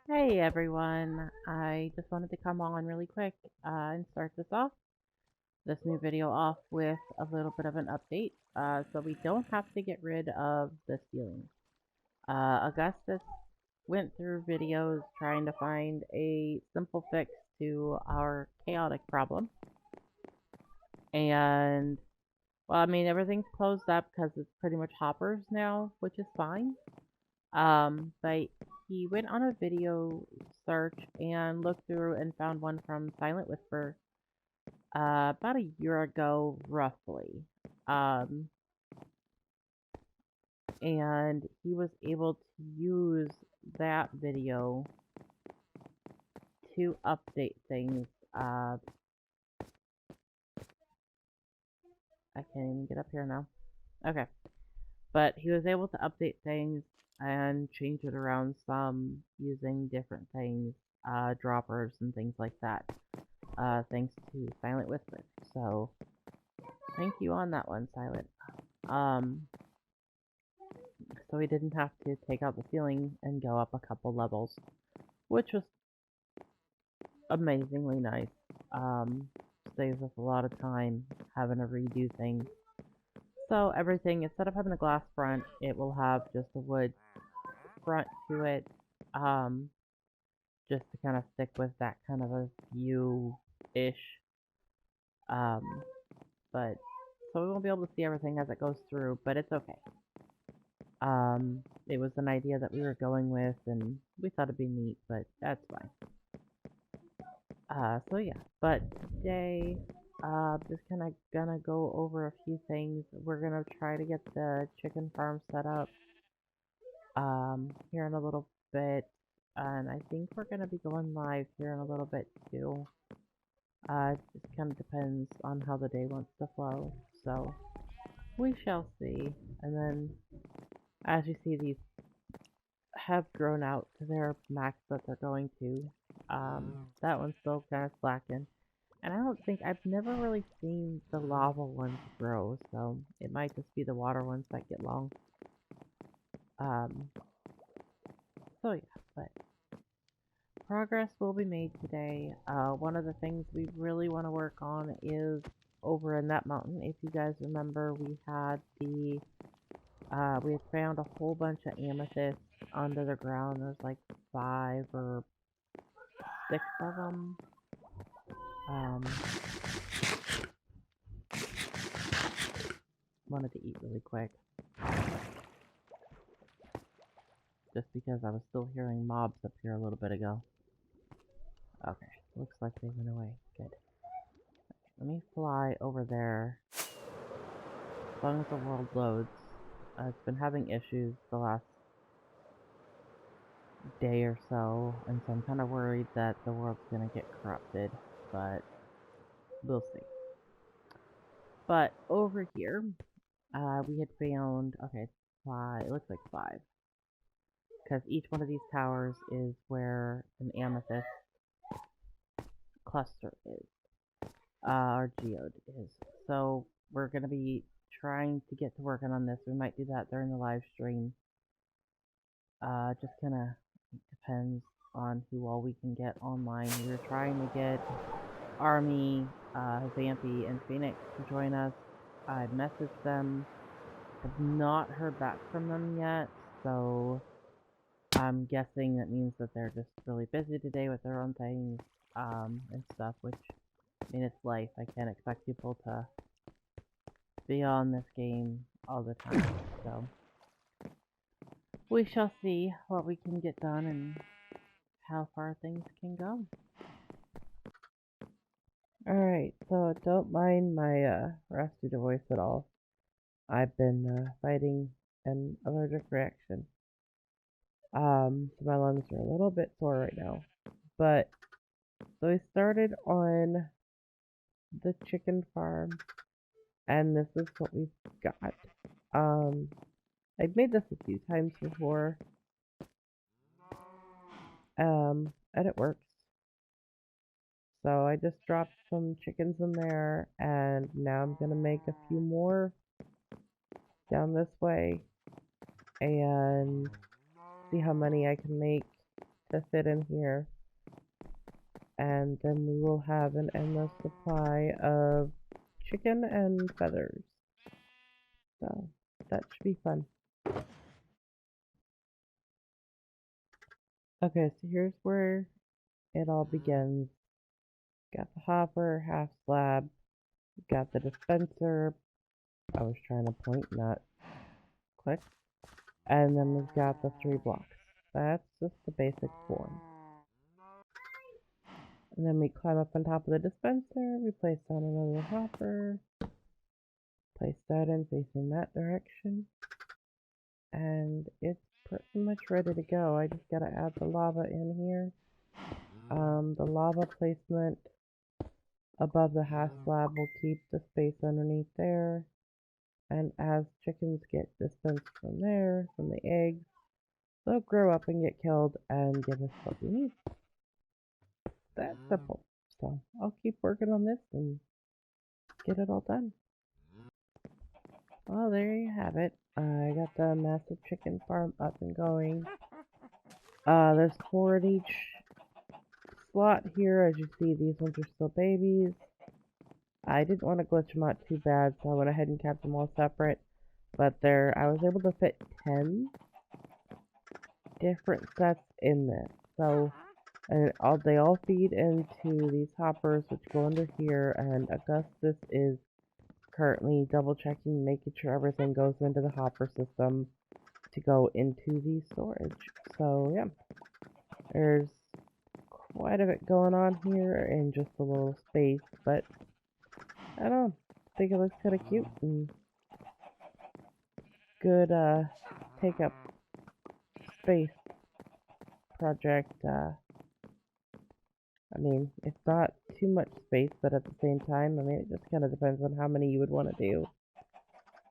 Hey everyone, I just wanted to come on really quick and start this new video off with a little bit of an update so we don't have to get rid of the ceiling. Augustus went through videos trying to find a simple fix to our chaotic problem, and well, I mean, everything's closed up because it's pretty much hoppers now, which is fine. But he went on a video search and looked through and found one from Silent Whisper about a year ago, roughly. Um, and he was able to use that video to update things. I can't even get up here now. Okay. But he was able to update things and change it around some using different things, droppers and things like that. Thanks to Silent Whisper. So, thank you on that one, Silent. Um, so we didn't have to take out the ceiling and go up a couple levels, which was amazingly nice. Saves us a lot of time having to redo things. So everything, instead of having a glass front, it will have just a wood front to it, um, just to kind of stick with that kind of a view-ish. Um, but so we won't be able to see everything as it goes through, but it's okay. It was an idea that we were going with, and we thought it'd be neat, but that's fine. So yeah, but today, just kind of gonna go over a few things. We're gonna try to get the chicken farm set up, here in a little bit, and I think we're gonna be going live here in a little bit too. It just kind of depends on how the day wants to flow, so we shall see. And then, as you see, these have grown out to their max that they're going to. That one's still kind of slacking. And I don't think, I've never really seen the lava ones grow, so it might just be the water ones that get long. Um, so yeah, but progress will be made today. One of the things we really want to work on is over in that mountain. If you guys remember, we had found a whole bunch of amethysts under the ground. There's like 5 or 6 of them. Wanted to eat really quick. Just because I was still hearing mobs up here a little bit ago. Okay, looks like they went away. Good. Let me fly over there. As long as the world loads. It's been having issues the last day or so, and so I'm kind of worried that the world's gonna get corrupted, but we'll see. But over here, we had found, okay, 5, it looks like 5, because each one of these towers is where an amethyst cluster is, or geode is. So we're going to be trying to get to working on this. We might do that during the live stream. Just kind of depends on who all we can get online. We were trying to get Army, Zampy, and Phoenix to join us. I messaged them, have not heard back from them yet, so I'm guessing that means that they're just really busy today with their own things, and stuff, which, I mean, it's life. I can't expect people to be on this game all the time, so we shall see what we can get done and how far things can go. Alright, so don't mind my raspy voice at all. I've been fighting an allergic reaction. So my lungs are a little bit sore right now. But, so we started on the chicken farm, and this is what we've got. I've made this a few times before, and it works. So I just dropped some chickens in there, and now I'm gonna make a few more down this way, and see how many I can make to fit in here. And then we will have an endless supply of chicken and feathers. So that should be fun. Okay, so here's where it all begins. Got the hopper, half slab, got the dispenser. I was trying to point, not click. And then we've got the 3 blocks. That's just the basic form. And then we climb up on top of the dispenser, we place down another hopper, place that in facing that direction, and it's pretty much ready to go. I just gotta add the lava in here. The lava placement above the half slab will keep the space underneath there, and as chickens get dispensed from there, from the eggs, they'll grow up and get killed and give us what we need. That's simple. So I'll keep working on this and get it all done. Well, there you have it. I got the massive chicken farm up and going. There's 4 at each slot here. As you see, these ones are still babies. I didn't want to glitch them out too bad, so I went ahead and kept them all separate. But I was able to fit 10 different sets in this. So they all feed into these hoppers, which go under here, and Augustus is currently double checking, making sure everything goes into the hopper system to go into the storage. So yeah, there's quite a bit going on here in just a little space, but I don't know, I think it looks kind of cute and good take up space project. I mean, it's not too much space, but at the same time, I mean, it just kind of depends on how many you would want to do,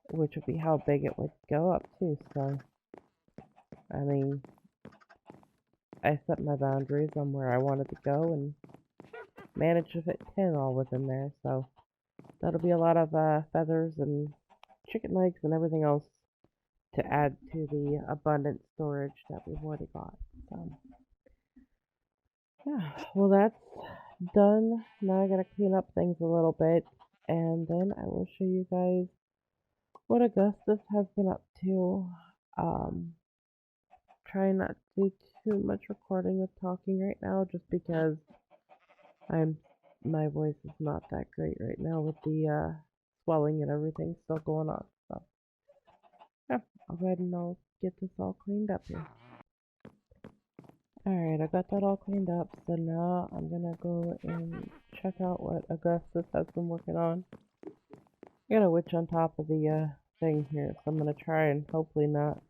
which would be how big it would go up to. So, I mean, I set my boundaries on where I wanted to go and managed to fit 10 all within there. So, that'll be a lot of feathers and chicken legs and everything else to add to the abundant storage that we've already got. So, yeah, well, that's done. Now I gotta clean up things a little bit, and then I will show you guys what Augustus has been up to. Trying not to do too much recording with talking right now, just because my voice is not that great right now with the swelling and everything still going on. So yeah, I'll go ahead and I'll get this all cleaned up here. Alright, I got that all cleaned up, so now I'm gonna go and check out what Augustus has been working on. I got a witch on top of the thing here, so I'm gonna try and hopefully not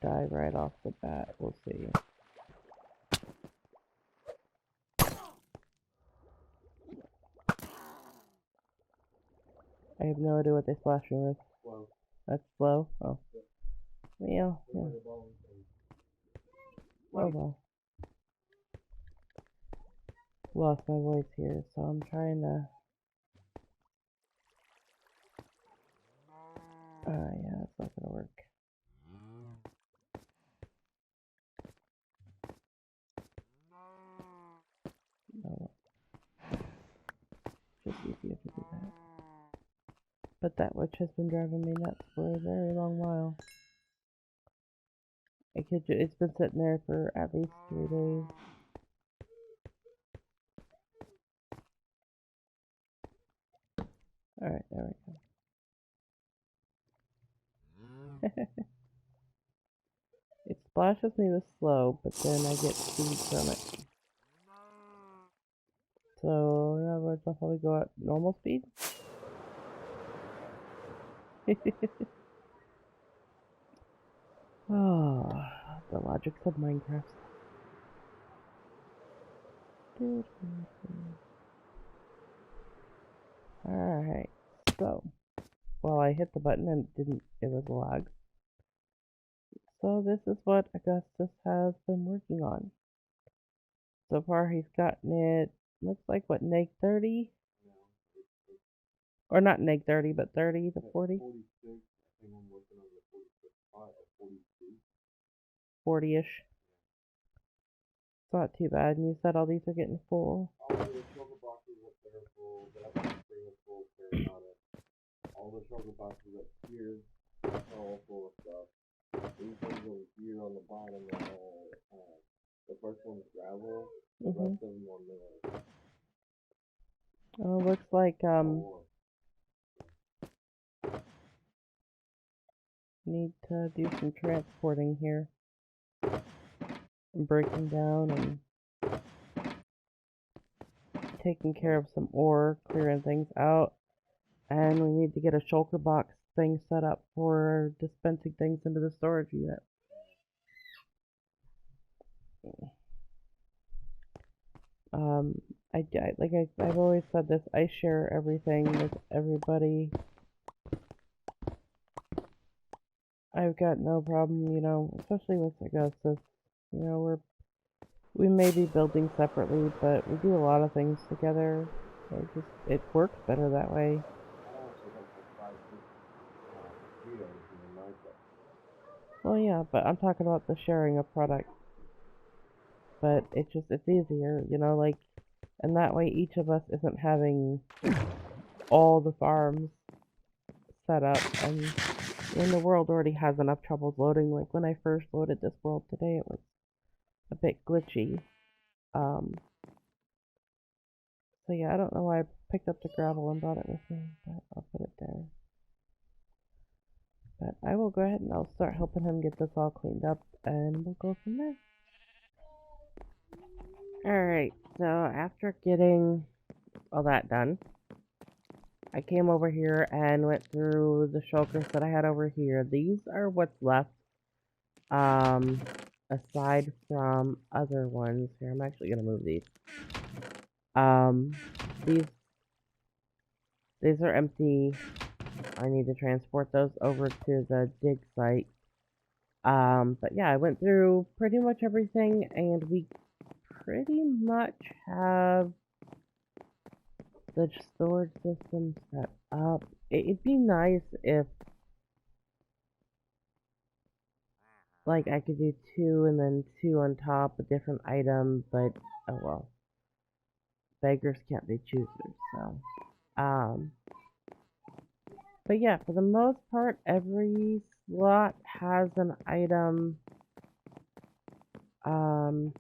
die right off the bat. We'll see. I have no idea what they splash me with. Slow. That's slow? Oh. Yeah. Oh well. Lost my voice here, so I'm trying to... yeah, that's not gonna work. No. Just easier to do that. But that witch has been driving me nuts for a very long while. It's been sitting there for at least 3 days. Alright, there we go. It splashes me with slow, but then I get speed from it. So, in other words, I'll probably go at normal speed. Oh, the logics of Minecraft. Alright, so, well, I hit the button and it was lag. So this is what Augustus has been working on. So far he's gotten it, looks like what, neg 30? Or not neg 30, but 30 to 40? 40-ish. It's not too bad. And you said all these are getting full. All the sugar boxes up there are full. That thing is full. Carry on it. All the sugar boxes up here are all full of stuff. These things over here on the bottom are all, the first one's gravel. The rest of them are mineral. Oh, looks like need to do some transporting here. And breaking down and taking care of some ore, clearing things out. And we need to get a shulker box thing set up for dispensing things into the storage unit. I've always said this, I share everything with everybody. I've got no problem, you know, especially with Augustus. You know, we may be building separately, but we do a lot of things together. It works better that way. Well, yeah, but I'm talking about the sharing of product. But it's easier, you know, like, and that way each of us isn't having all the farms set up, and the world already has enough troubles loading. Like, when I first loaded this world today, it was a bit glitchy. So yeah, I don't know why I picked up the gravel and brought it with me, but I'll put it there. But I will go ahead and I'll start helping him get this all cleaned up, and we'll go from there. Alright, so after getting all that done, I came over here and went through the shulkers that I had over here. These are what's left, aside from other ones. Here, I'm actually going to move these. These are empty. I need to transport those over to the dig site. But yeah, I went through pretty much everything, and we pretty much have the storage system set up. It'd be nice if, like, I could do 2 and then 2 on top, a different item, but, oh well. Beggars can't be choosers, so. But yeah, for the most part, every slot has an item.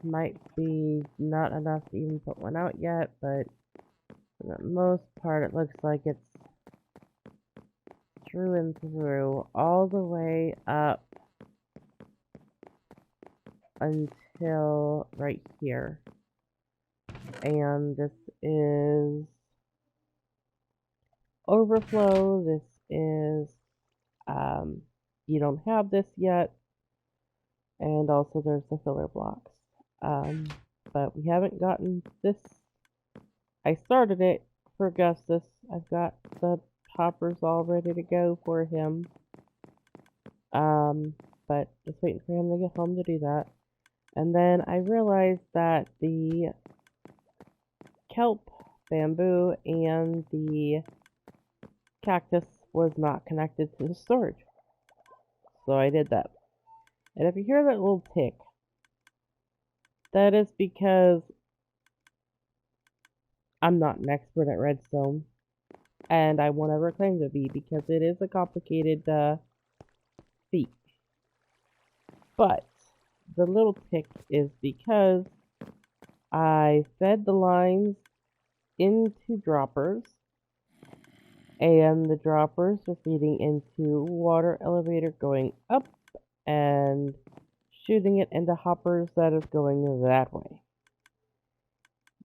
Might be not enough to even put one out yet, but for the most part, it looks like it's through and through, all the way up until right here. And this is overflow. This is, you don't have this yet. And also there's the filler blocks. But we haven't gotten this. I started it for Augustus. I've got the hoppers all ready to go for him. But just waiting for him to get home to do that. And then I realized that the kelp, bamboo, and the cactus was not connected to the storage. So I did that. And if you hear that little tick, that is because I'm not an expert at redstone, and I won't ever claim to be, because it is a complicated feat. But the little tick is because I fed the lines into droppers, and the droppers are feeding into water elevator going up and shooting it into hoppers that is going that way.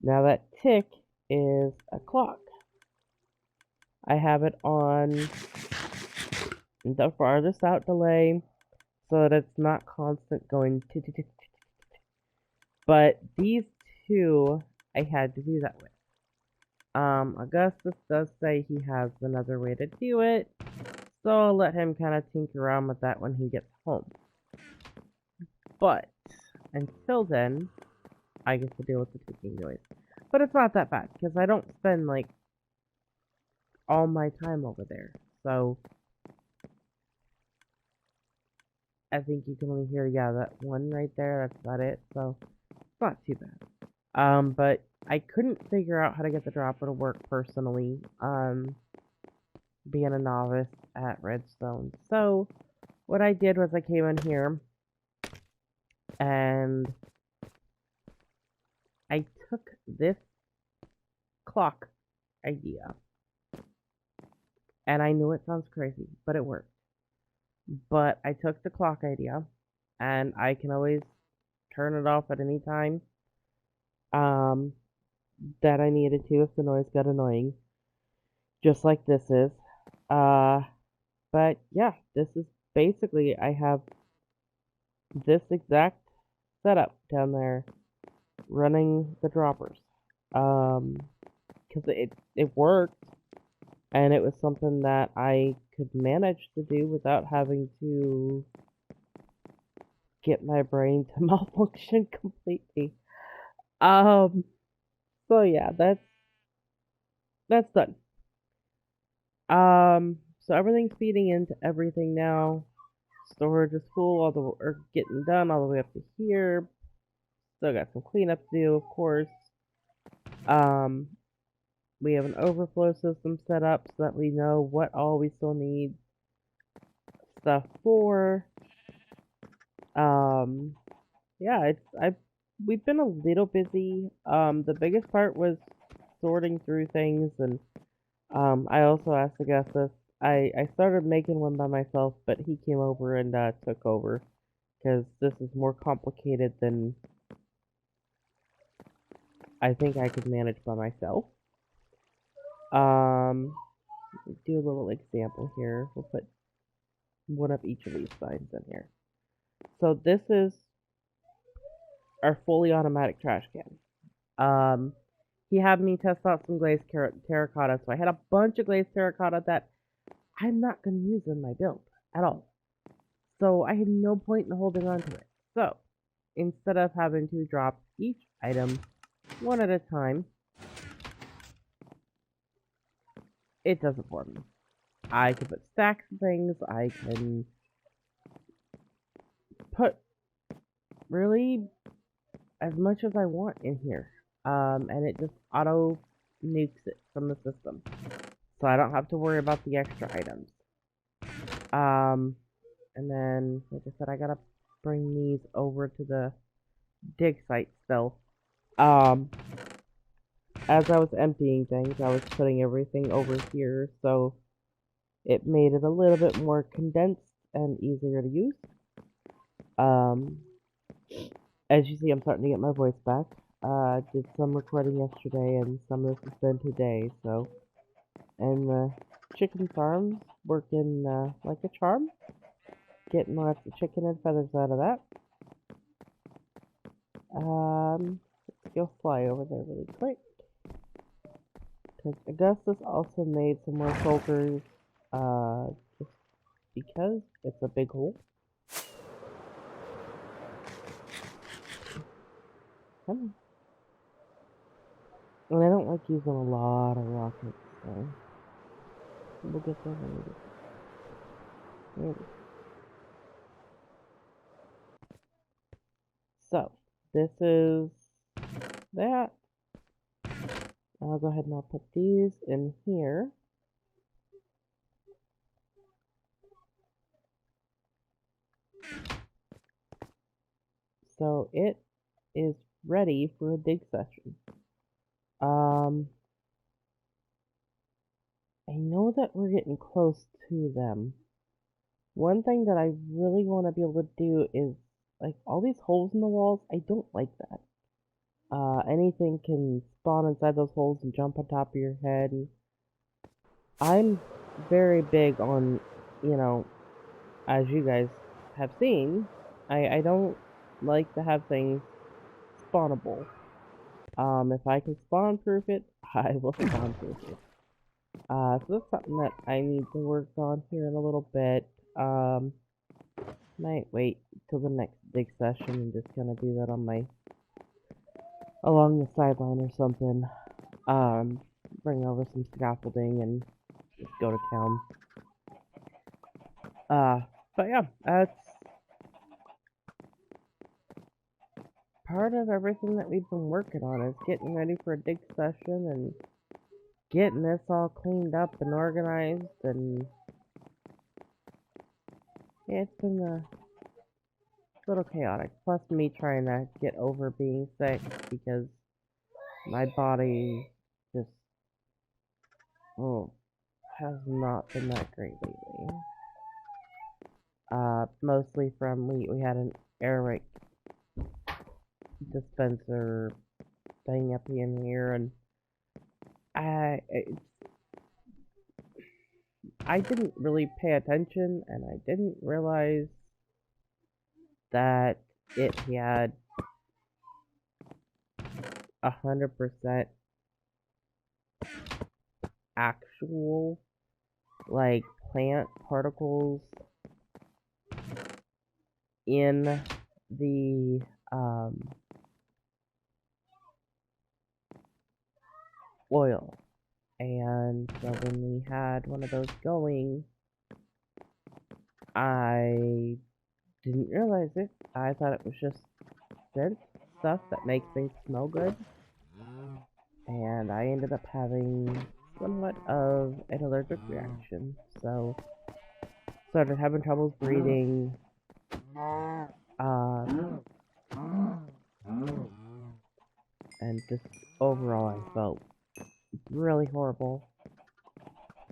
Now that tick is a clock. I have it on the farthest out delay so that it's not constant going tick tick tick tick. But these two I had to do that with. Augustus does say he has another way to do it, so I'll let him kind of tinker around with that when he gets home. But until then, I get to deal with the ticking noise. But it's not that bad, because I don't spend, like, all my time over there. So, I think you can only hear, yeah, that one right there, that's about it. So, not too bad. But I couldn't figure out how to get the dropper to work personally, being a novice at Redstone. So, what I did was I came in here, and I took this clock idea, and I knew it sounds crazy, but it worked. But I took the clock idea, and I can always turn it off at any time that I needed to if the noise got annoying, just like this is. But yeah, this is basically, I have this exact setup down there running the droppers. Because it worked, and it was something that I could manage to do without having to get my brain to malfunction completely. So yeah, that's done. So everything's feeding into everything now. Storage is full, or getting done all the way up to here. Still got some cleanup to do, of course. We have an overflow system set up so that we know what all we still need stuff for. Yeah, we've been a little busy. The biggest part was sorting through things, and I also asked Augustus. I started making one by myself, but he came over and took over because this is more complicated than I think I could manage by myself. Do a little example here. We'll put one of each of these signs in here. So this is our fully automatic trash can. He had me test out some glazed terracotta, so I had a bunch of glazed terracotta that I'm not going to use in my build at all. So I had no point in holding on to it. So instead of having to drop each item one at a time, it does it for me. I can put stacks of things, I can put really as much as I want in here. And it just auto nukes it from the system. So I don't have to worry about the extra items. And then, like I said, I gotta bring these over to the dig site still. As I was emptying things, I was putting everything over here, so it made it a little bit more condensed and easier to use. As you see, I'm starting to get my voice back. Did some recording yesterday, and some of this has been today, so. And the chicken farm's working like a charm. Getting lots of chicken and feathers out of that. Let's go fly over there really quick. Because Augustus also made some more shulkers, just because it's a big hole. Come on. And I don't like using a lot of rockets, so we'll get there when we get there. There we go. So, this is that. I'll go ahead and I'll put these in here. So it is ready for a dig session. I know that we're getting close to them. One thing that I really want to be able to do is, like, all these holes in the walls, I don't like that. Anything can spawn inside those holes and jump on top of your head. And I'm very big on, you know, as you guys have seen, I don't like to have things spawnable. If I can spawn proof it, I will spawn proof it. So that's something that I need to work on here in a little bit. Might wait till the next dig session and just kind of do that on my along the sideline or something. Bring over some scaffolding and just go to town. But yeah, that's part of everything that we've been working on is getting ready for a dig session and getting this all cleaned up and organized, and yeah, it's been a little chaotic. Plus me trying to get over being sick because my body just, has not been that great lately. Mostly from we had an air dispenser thing up in here, and I didn't really pay attention, and I didn't realize that it had 100% actual, like, plant particles in the, oil. And so when we had one of those going, I didn't realize it. I thought it was just scent stuff that makes things smell good. And I ended up having somewhat of an allergic reaction. So started having troubles breathing. And just overall I felt really horrible.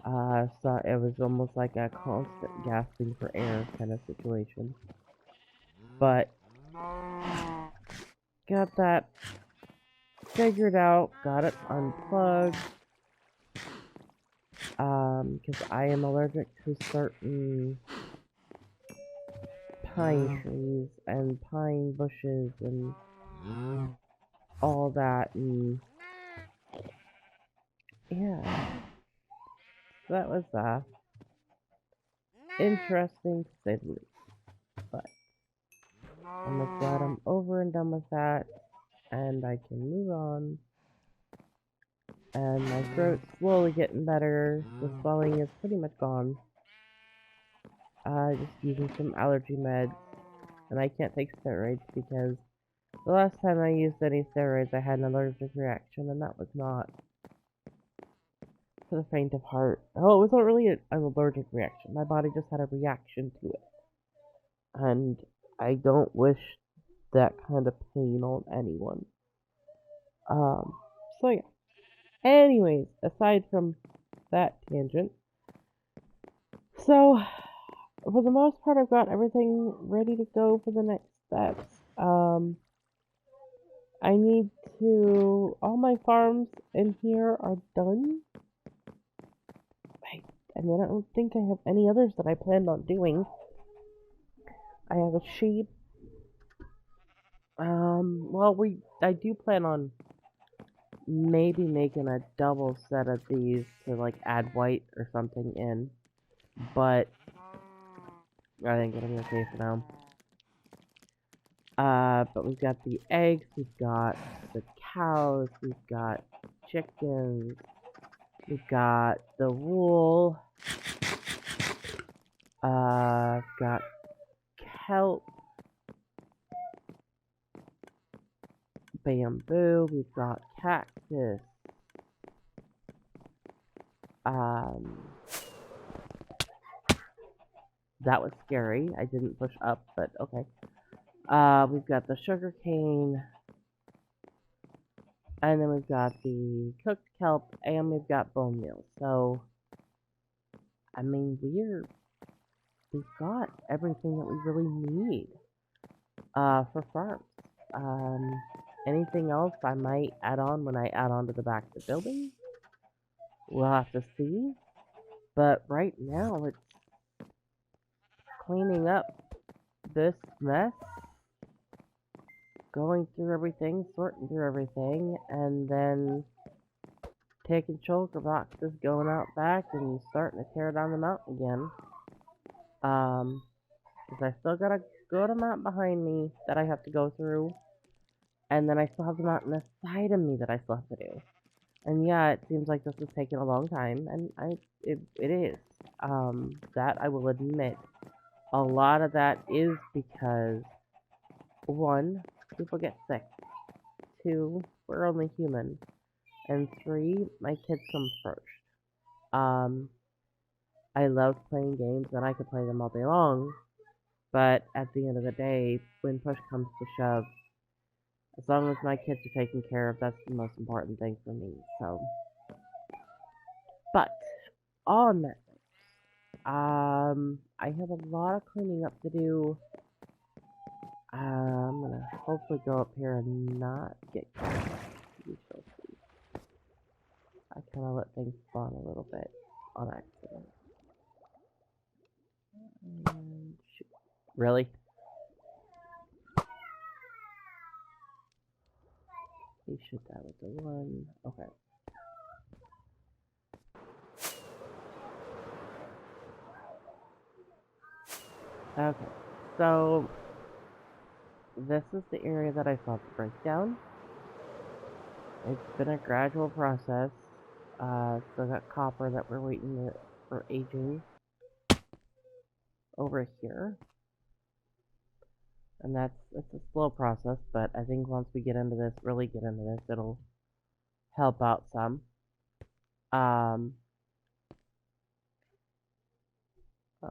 So it was almost like a constant gasping for air kind of situation. But got that figured out, got it unplugged. Because I am allergic to certain pine trees and pine bushes and all that, and yeah, that was interesting to say the least. But I'm glad I'm over and done with that, and I can move on. And my throat's slowly getting better. The swelling is pretty much gone. Just using some allergy meds, and I can't take steroids because the last time I used any steroids I had an allergic reaction, and that was not for the faint of heart. Oh, it wasn't really an allergic reaction. My body just had a reaction to it. And I don't wish that kind of pain on anyone. So yeah. Anyways, aside from that tangent, so for the most part I've got everything ready to go for the next steps. I need to, all my farms in here are done. I mean, I don't think I have any others that I planned on doing. I have a sheep. Well, I do plan on maybe making a double set of these to, like, add white or something in. But I think it'll be okay for now. But we've got the eggs, we've got the cows, we've got chickens, we've got the wool, got kelp, bamboo, we've got cactus, that was scary. I didn't push up, but okay. We've got the sugar cane, and then we've got the cooked kelp, and we've got bone meal. So, I mean, we've got everything that we really need, for farms. Anything else I might add on when I add on to the back of the building? We'll have to see. But right now, it's cleaning up this mess, going through everything, sorting through everything, and then taking shulker boxes, going out back, and starting to tear down the mountain again. Because I still got a good amount behind me that I have to go through, and then I still have the mountain aside of me that I still have to do. And yeah, it seems like this is taking a long time, and it is. That I will admit. A lot of that is because, one, people get sick. 2, we're only human. And 3, my kids come first. I love playing games and I could play them all day long, but at the end of the day, when push comes to shove, as long as my kids are taken care of, that's the most important thing for me. So, but on that note, I have a lot of cleaning up to do. I'm gonna hopefully go up here and not get caught. We shall see. I kind of let things spawn a little bit on accident. And shoot. Really? He shoot that with the 1. Okay. Okay. So this is the area that I saw the breakdown. It's been a gradual process. Still got copper that we're waiting for aging over here. And it's a slow process, but I think once we get into this, really get into this, it'll help out some. A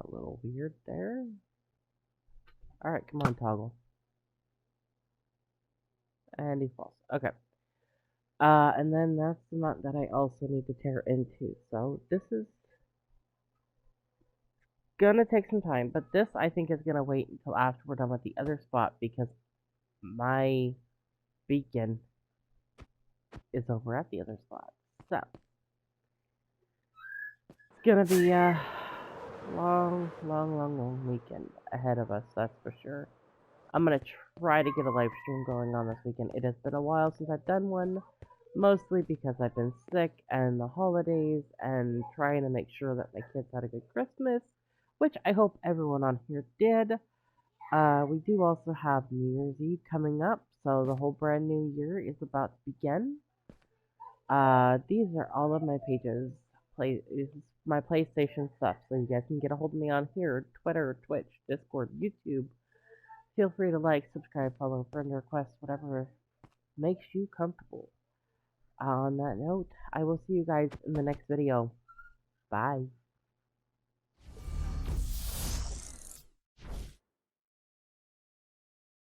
little weird there. Alright, come on, Toggle. And he falls. Okay. And then that's the nut that I also need to tear into. So this is gonna take some time, but this I think is gonna wait until after we're done with the other spot because my beacon is over at the other spot. So it's gonna be a long weekend ahead of us, that's for sure. I'm gonna try to get a live stream going on this weekend. It has been a while since I've done one, mostly because I've been sick and the holidays and trying to make sure that my kids had a good Christmas, which I hope everyone on here did. We do also have New Year's Eve coming up, so the whole brand new year is about to begin. These are all of my pages. This is my PlayStation stuff, so you guys can get a hold of me on here, Twitter, Twitch, Discord, YouTube. Feel free to like, subscribe, follow, friend requests, whatever makes you comfortable. On that note, I will see you guys in the next video. Bye.